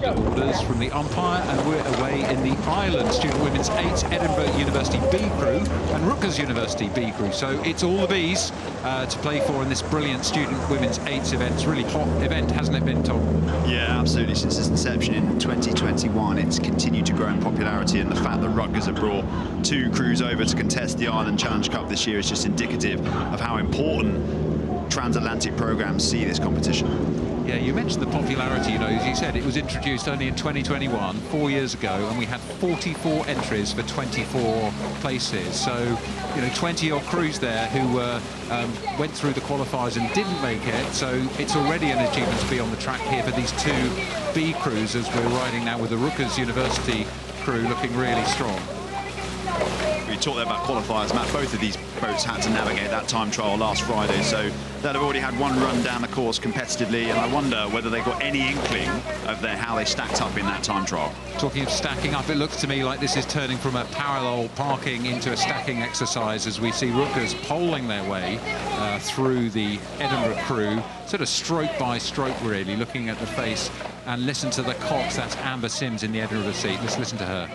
under orders from the umpire, and we're away in the Ireland Student Women's 8 Edinburgh University B crew and Rutgers University B crew. So it's all the Bs to play for in this brilliant Student Women's 8 event. It's a really hot event, hasn't it been, Tom? Yeah, absolutely. Since its inception in 2021, it's continued to grow in popularity, and the fact that Rutgers have brought 2 crews over to contest the Ireland Challenge Cup this year is just indicative of how important transatlantic programs see this competition. Yeah, you mentioned the popularity, you know, as you said, it was introduced only in 2021, 4 years ago, and we had 44 entries for 24 places. So, you know, 20-odd crews there who went through the qualifiers and didn't make it. So it's already an achievement to be on the track here for these 2 B crews, as we're riding now with the Rutgers University crew looking really strong. We talked there about qualifiers, Matt. Both of these boats had to navigate that time trial last Friday, so they'll have already had one run down the course competitively, and I wonder whether they got any inkling of how they stacked up in that time trial. Talking of stacking up, it looks to me like this is turning from a parallel parking into a stacking exercise, as we see Rutgers poling their way through the Edinburgh crew, sort of stroke by stroke, really, looking at the face. And listen to the cox, that's Amber Sims in the Edinburgh seat. Let's listen to her.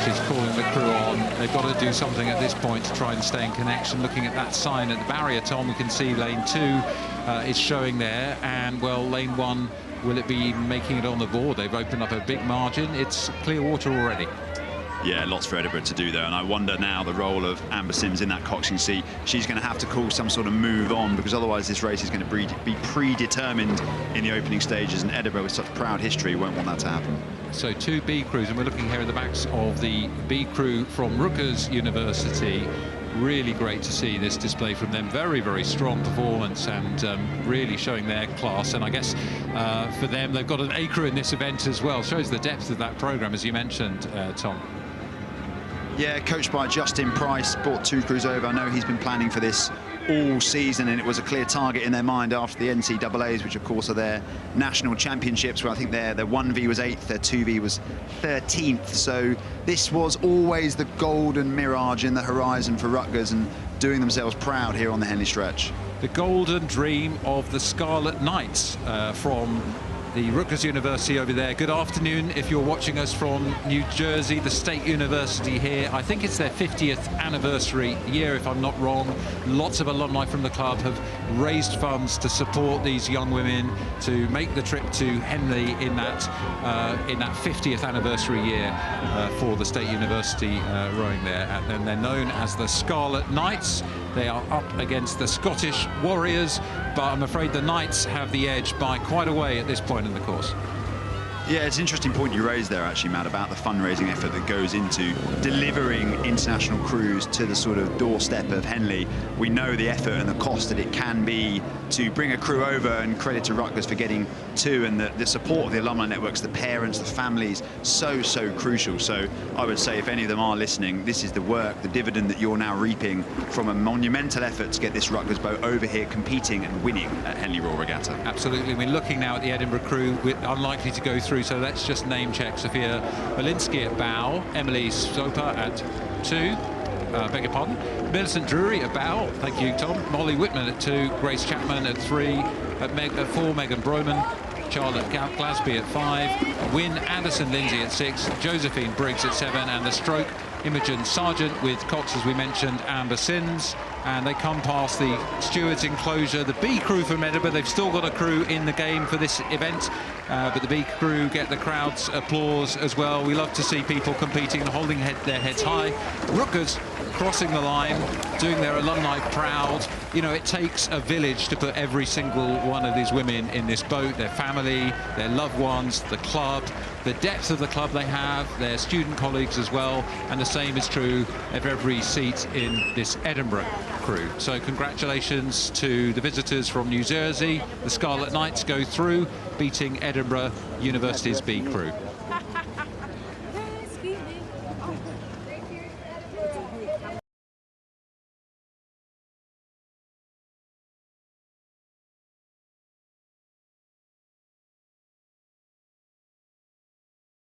She's calling the crew on. They've got to do something at this point to try and stay in connection. Looking at that sign at the barrier, Tom, we can see lane 2 is showing there, and well, lane 1, will it be making it on the board? They've opened up a big margin. It's clear water already. Yeah, lots for Edinburgh to do there, and I wonder now the role of Amber Sims in that coxing seat. She's going to have to call some sort of move on, because otherwise this race is going to be predetermined in the opening stages, and Edinburgh, with such proud history, won't want that to happen. So 2 B crews, and we're looking here at the backs of the B crew from Rutgers University. Really great to see this display from them. Very, very strong performance, and really showing their class. And I guess for them, they've got an A crew in this event as well. Shows the depth of that program, as you mentioned, Tom. Yeah, coached by Justin Price, brought 2 crews over. I know he's been planning for this all season, and it was a clear target in their mind after the NCAAs, which of course are their national championships, where I think their 1V was 8th, their 2V was 13th. So this was always the golden mirage in the horizon for Rutgers, and doing themselves proud here on the Henley stretch. The golden dream of the Scarlet Knights from the Rutgers University over there. Good afternoon if you're watching us from New Jersey, the State University here. I think it's their 50th anniversary year, if I'm not wrong. Lots of alumni from the club have raised funds to support these young women to make the trip to Henley in that 50th anniversary year for the State University rowing there. And they're known as the Scarlet Knights. They are up against the Scottish Warriors, but I'm afraid the Knights have the edge by quite a way at this point in the course. Yeah, it's an interesting point you raised there, actually, Matt, about the fundraising effort that goes into delivering international crews to the sort of doorstep of Henley. We know the effort and the cost that it can be to bring a crew over, and credit to Rutgers for getting 2, and the support of the alumni networks, the parents, the families, so crucial. So I would say if any of them are listening, this is the work, the dividend that you're now reaping from a monumental effort to get this Rutgers boat over here competing and winning at Henley Royal Regatta. Absolutely. We're looking now at the Edinburgh crew. We're unlikely to go through, so let's just name check. Sophia Belinsky at bow, Emily Soper at 2, beg your pardon, Millicent Drury at bow, thank you Tom, Molly Whitman at 2, Grace Chapman at 3, at 4, Megan Broman, Charlotte Glasby at 5, Wynne Anderson Lindsay at 6, Josephine Briggs at 7, and the stroke Imogen Sargent with cox, as we mentioned, Amber Sims. And they come past the stewards' enclosure. The B crew from Edinburgh, they've still got a crew in the game for this event, but the B crew get the crowd's applause as well. We love to see people competing and holding their heads high. Rutgers crossing the line, doing their alumni proud. You know, it takes a village to put every single one of these women in this boat, their family, their loved ones, the club, the depth of the club they have, their student colleagues as well, and the same is true of every seat in this Edinburgh crew. So congratulations to the visitors from New Jersey. The Scarlet Knights go through, beating Edinburgh University's B crew.